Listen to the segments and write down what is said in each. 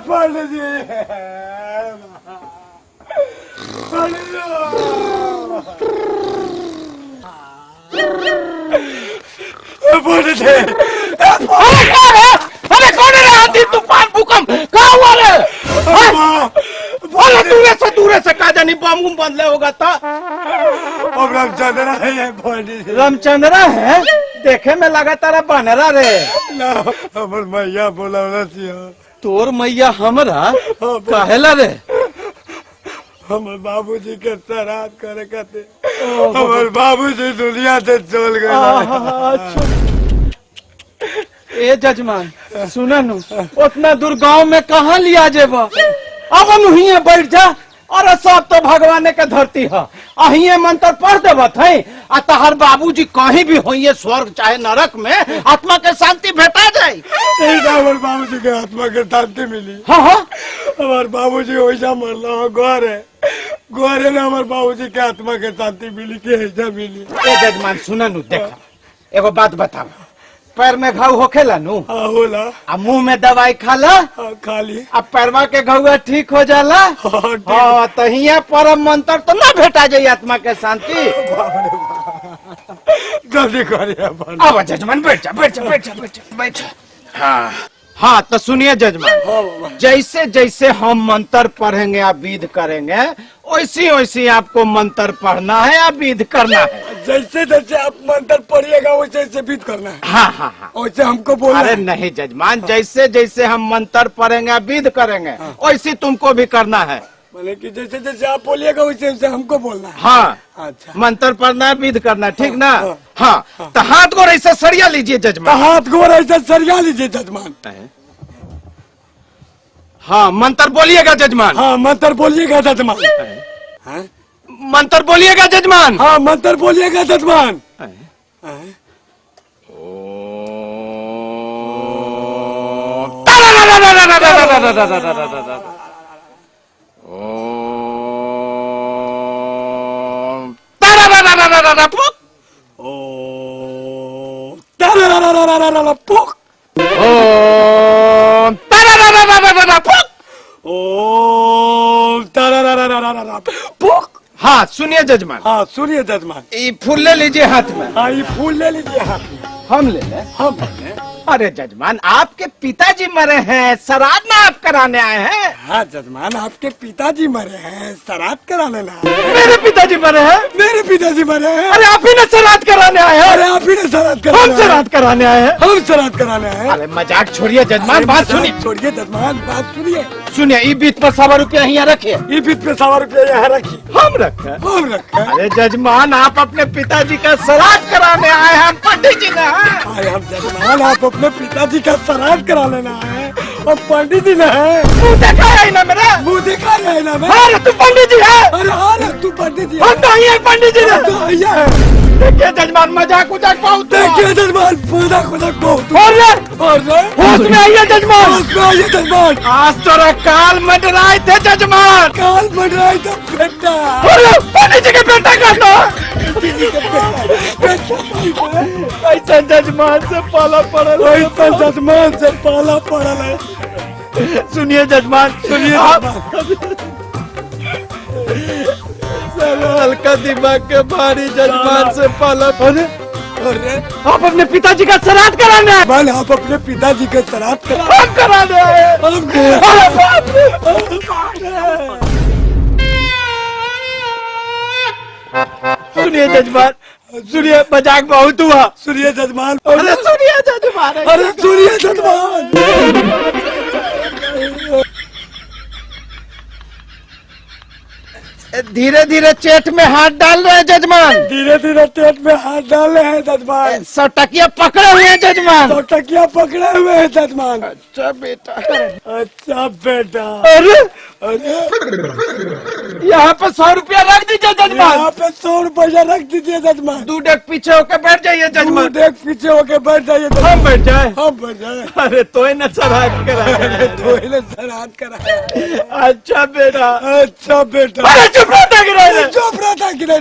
पंडित जी पंडित अरे कौन है? आंधी तूफान भूकंप कहाँ हुआ रे? दूर से कहा जानी बम बदले होगा था। अब रामचंद्रा है पंडित। रामचंद्रा है? देखे में लगा तारा बनरा रे। हमर मैया बोला तोर मैया हमरा कहेला रे? हमर बाबूजी के श्राद्ध करे खातिर हमर बाबूजी दुनिया से चल गए। ए जजमान सुना नु, उतना दूर गांव में कहाँ लिया जेबा? अब नही बैठ जा। और सब तो भगवान के धरती है। अहिए मंत्र पढ़ देवत है आ तहर बाबूजी कहीं भी होइए, स्वर्ग चाहे नरक में, आत्मा के शांति भेटा जाए। हमारे बाबूजी के आत्मा के शांति मिली। हाँ हाँ हमारे बाबूजी वैसा मरला गौर है ना, हमारे बाबूजी के आत्मा के शांति मिली के ऐसा मिली। ए जजमान सुना नु, देखा एगो बात बताओ, पैर में घाव होखेला नु? हाँ होला। आ मुंह में दवाई खाला? हाँ खाली। अब पैरवा के घाव ठीक हो जाला? हाँ तो हिया परम मंत्र तो ना भेटा जाये आत्मा के शांति। जल्दी करिए। अब जजमान बैठ जा, बैठ जा, बैठ जा, बैठ जा, बैठ जा। हाँ हाँ तो सुनिए जजमान, जैसे जैसे हम मंत्र पढ़ेंगे आप विध करेंगे, वैसे वैसे आपको मंत्र पढ़ना है या विध करना है। जैसे जैसे आप मंत्र पढ़िएगा वैसे वैसे विध करना है। हाँ हाँ हाँ वैसे हमको बोलना है। अरे नहीं जजमान, जैसे जैसे हम मंत्र पढ़ेंगे विध करेंगे वैसे तुमको भी करना है। बोले कि जैसे जैसे आप बोलिएगा वैसे वैसे हमको बोलना है। हाँ अच्छा, मंत्र पढ़ना है, विध करना है, ठीक ना? हाँ तो हाथ को ऐसे सरिया लीजिए जजमान। हाथ को ऐसा सरिया लीजिए जजमान। हाँ मंत्र बोलिएगा जजमान। हाँ मंत्र बोलिएगा जजमान। मंत्र बोलिएगा जजमान। हाँ मंत्र बोलिएगा जजमान। हाँ सुनिए जजमान। हाँ सुनिए जजमान। ये फूल ले लीजिए हाथ में। हाँ ये फूल ले लीजिए हाथ में। हम ले लें? हम ले। अरे जजमान आपके पिताजी मरे हैं, श्राद्ध ना आप कराने आए हैं? हाँ जजमान आपके पिताजी मरे हैं, श्राद्ध कराने ना। मेरे पिताजी मरे हैं? मेरे पिताजी मरे हैं। अरे आप ही ने श्राद्ध कराने आए हैं? अरे आप ही ने श्राद्ध कराने। हम श्राद्ध कराने आए हैं? हम श्राद्ध कराने आए हैं। अरे मजाक छोड़िए जजमान, बात सुनिए। छोड़िए जजमान, बात सुनिए। सुनिए, ई बीत पर 100 रुपया यहाँ रखिए। ई बीत पे 100 रुपया यहाँ रखिए। हम रखे? हम रखे। अरे जजमान आप अपने पिताजी का श्राद्ध कराने आए हैं, हम पंडित जी ने हैं। अरे हम जजमान आप अपने पिताजी का श्राद्ध करा लेना है और पंडित जी ने है। मुँह देखा है ना मेरा? मुँह देखा है ना मैं? अरे तू पंडित जी है? अरे हाँ रे तू पंडित जी है। हम नहीं है पंडित जी तो भैया है। देखिए जजमान मजाक उजाक बहुत। देखिए जजमान मजाक उजाक बहुत। और होश में आइए जजमान। होश में आइए जजमान। आज तोरा काल मंडराए थे जजमान। काल मंडराए थे बेटा। पंडित जी के बेटा का ऐसा जजमान से पाला पड़ल। ऐसा जजमान से पाला पड़ल है। सुनिए जजमान, सुनिए आप। हल्का दिमाग के भारी जजमान से पाला। अरे आप अपने पिताजी का श्राद्ध कराने आए? बल आप अपने पिताजी का श्राद्ध हम कराने आए। सुनिए जजमान, सुनिए मजाक बहुत हुआ। सुनिए जजमान। अरे सुनिए जजमान। अरे सुनिए जजमान। धीरे धीरे चेट में हाथ डाल रहे हैं जजमान। धीरे धीरे पेट में हाथ डाल रहे हैं जजमान। 100 टकिया पकड़े हुए हैं जजमान। 100 टकिया पकड़े हुए हैं जजमान। अच्छा बेटा। अच्छा बेटा। अरे अरे यहाँ पे 100 रुपया रख दीजिए जजमान। यहाँ पे 100 रुपया रख दीजिए जजमान। दूध एक पीछे होकर बैठ जाइए जजमान। देख पीछे होके बैठ जाइए। हम बैठ जाए। हम बैठ जाए। अरे तो ही न श्राद्ध कराया। तो इन्हें श्राद्ध कराया। अच्छा बेटा। अच्छा बेटा। अरे चुप रहता कि नहीं? चुप रहता कि नहीं?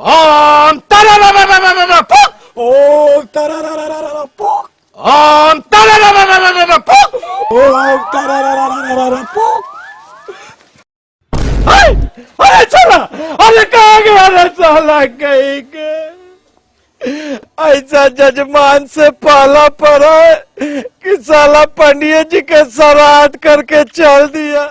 ओम तररररररररर फुक ओम तरररररररर फुक ओम तरररररररर फुक ओम तरररररररर फुक अरे चला अरे कहाँ गया रे साला कहीं के ऐसा जजमान से पाला पड़ा है कि साला पंडित जी के श्राद्ध करके चल दिया।